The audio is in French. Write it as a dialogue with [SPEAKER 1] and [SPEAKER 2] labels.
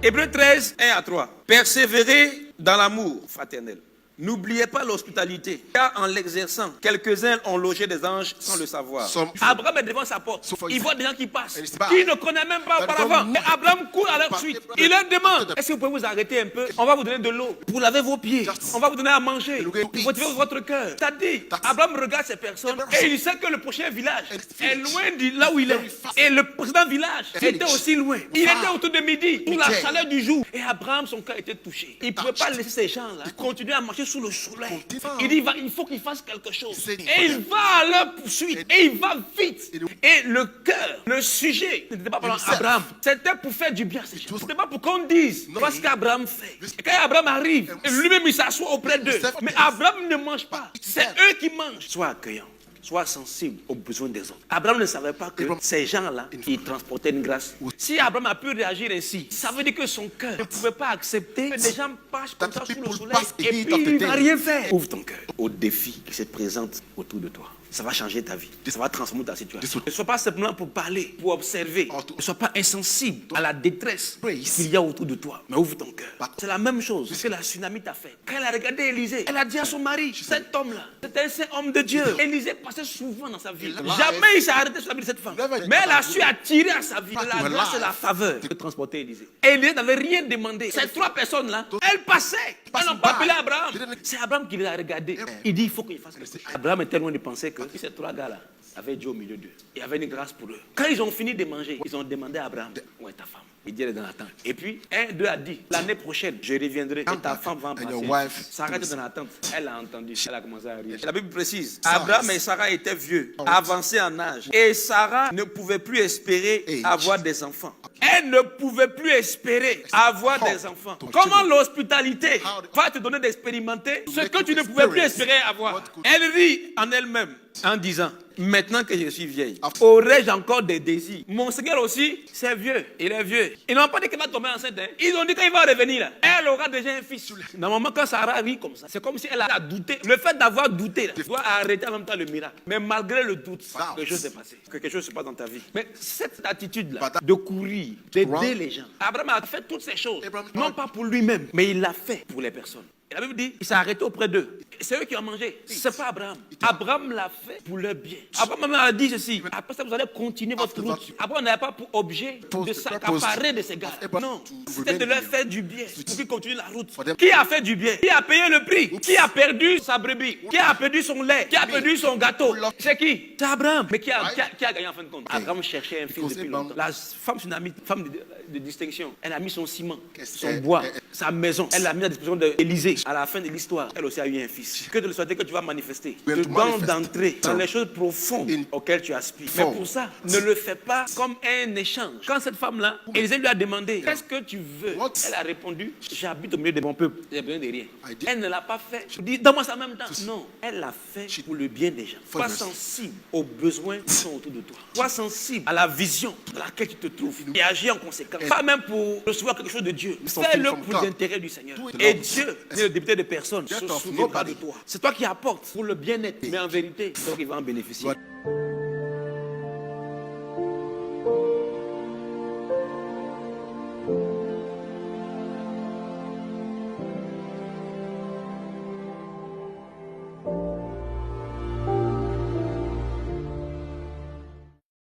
[SPEAKER 1] Hébreux 13, 1 à 3. Persévérez dans l'amour fraternel. N'oubliez pas l'hospitalité, car en l'exerçant, quelques-uns ont logé des anges sans le savoir. Abraham est devant sa porte. Il voit des gens qui passent, qu'il ne connaît même pas auparavant. Et Abraham court à leur suite. Il leur demande, est-ce que vous pouvez vous arrêter un peu? On va vous donner de l'eau pour laver vos pieds. On va vous donner à manger, pour motiver votre cœur. C'est-à-dire, Abraham regarde ces personnes et il sait que le prochain village est loin de là où il est. Et le précédent village était aussi loin. Il était autour de midi, pour la chaleur du jour. Et Abraham, son cœur était touché. Il ne pouvait pas laisser ces gens-là continuer à marcher sous le soleil. Il dit, il faut qu'il fasse quelque chose. Et il va à leur poursuite. Et il va vite. Et le cœur, le sujet, n'était pas pour Abraham. C'était pour faire du bien à ces gens. C'était pas pour qu'on dise ce qu'Abraham fait. Et quand Abraham arrive, lui-même il s'assoit auprès d'eux. Mais Abraham ne mange pas. C'est eux qui mangent. Sois accueillant. Sois sensible aux besoins des autres. Abraham ne savait pas que ces gens-là, ils transportaient une grâce. Si Abraham a pu réagir ainsi, ça veut dire que son cœur ne pouvait pas accepter que des gens passent comme ça sous le soleil et puis il ne va rien faire. Ouvre ton cœur aux défis qui se présentent autour de toi. Ça va changer ta vie. Ça va transformer ta situation. Ne sois pas simplement pour parler, pour observer. Ne sois pas insensible à la détresse qu'il y a autour de toi. Mais ouvre ton cœur. C'est la même chose que la tsunami t'a fait. Quand elle a regardé Élisée, elle a dit à son mari, cet homme-là, c'était un saint homme de Dieu. Élisée passait souvent dans sa vie. Jamais il s'est arrêté sur la vie de cette femme. Mais elle a su attirer à sa vie la grâce et la faveur de transporter Élisée. Élisée n'avait rien demandé. Ces trois personnes-là, elles passaient. Elles n'ont pas appelé Abraham. C'est Abraham qui les a regardées. Il dit, il faut qu'il fasse quelque chose. Abraham était loin de penser que ces trois gars-là avaient Dieu au milieu d'eux. Il y avait une grâce pour eux. Quand ils ont fini de manger, ils ont demandé à Abraham, où est ta femme? Il dit, elle est dans la tente. Et puis, un d'eux a dit, l'année prochaine, je reviendrai et ta femme va en passer. Sarah était dans la tente. Elle a entendu. Elle a commencé à rire. La Bible précise, Abraham et Sarah étaient vieux, avancés en âge. Et Sarah ne pouvait plus espérer avoir des enfants. Elle ne pouvait plus espérer avoir des enfants. Comment l'hospitalité va te donner d'expérimenter ce que tu ne pouvais plus espérer avoir? Elle rit en elle-même en disant, maintenant que je suis vieille, aurais-je encore des désirs? Mon Seigneur aussi, c'est vieux. Il est vieux. Ils n'ont pas dit qu'il va tomber enceinte. Ils ont dit qu'il va revenir là. Elle aura déjà un fils. Normalement, quand Sarah rit comme ça, c'est comme si elle a douté. Le fait d'avoir douté là, doit arrêter en même temps le miracle. Mais malgré le doute, quelque chose s'est passé. Quelque chose se passe dans ta vie. Mais cette attitude-là, de courir, d'aider les gens. Abraham a fait toutes ces choses. Non pas pour lui-même, mais il l'a fait pour les personnes. Et la Bible dit, il s'est arrêté auprès d'eux. C'est eux qui ont mangé. C'est pas Abraham. Abraham l'a fait pour leur bien. Abraham a dit ceci. Après ça, vous allez continuer votre route. Abraham n'avait pas pour objet de s'accaparer de ces gars. Non. C'était de leur faire du bien pour qu'ils continuent la route. Qui a fait du bien? Qui a payé le prix? Qui a perdu sa brebis? Qui a perdu son lait? Qui a perdu son gâteau? C'est qui? C'est Abraham. Mais qui a gagné en fin de compte? Abraham cherchait un fils depuis longtemps. La femme tsunamite, femme de distinction, elle a mis son ciment, son bois, sa maison. Elle l'a mis à disposition d'Élisée. À la fin de l'histoire, elle aussi a eu un fils. Que de le souhaiter que tu vas manifester. Tu demandes d'entrer dans les choses profondes auxquelles tu aspires. Mais pour ça, ne le fais pas comme un échange. Quand cette femme-là, Élisée lui a demandé, qu'est-ce que tu veux? Elle a répondu, j'habite au milieu de mon peuple. J'ai besoin de rien. Elle ne l'a pas fait. Je dis, donne-moi ça en même temps. Non, elle l'a fait pour le bien des gens. Sois sensible aux besoins qui sont autour de toi. Sois sensible à la vision dans laquelle tu te trouves. Et agis en conséquence. Pas même pour recevoir quelque chose de Dieu. Fais-le pour l'intérêt du Seigneur. Et Dieu n'est le député de personne. Ne se souviendra de toi. C'est toi qui apportes pour le bien-être. Mais en vérité, c'est toi qui vas en bénéficier.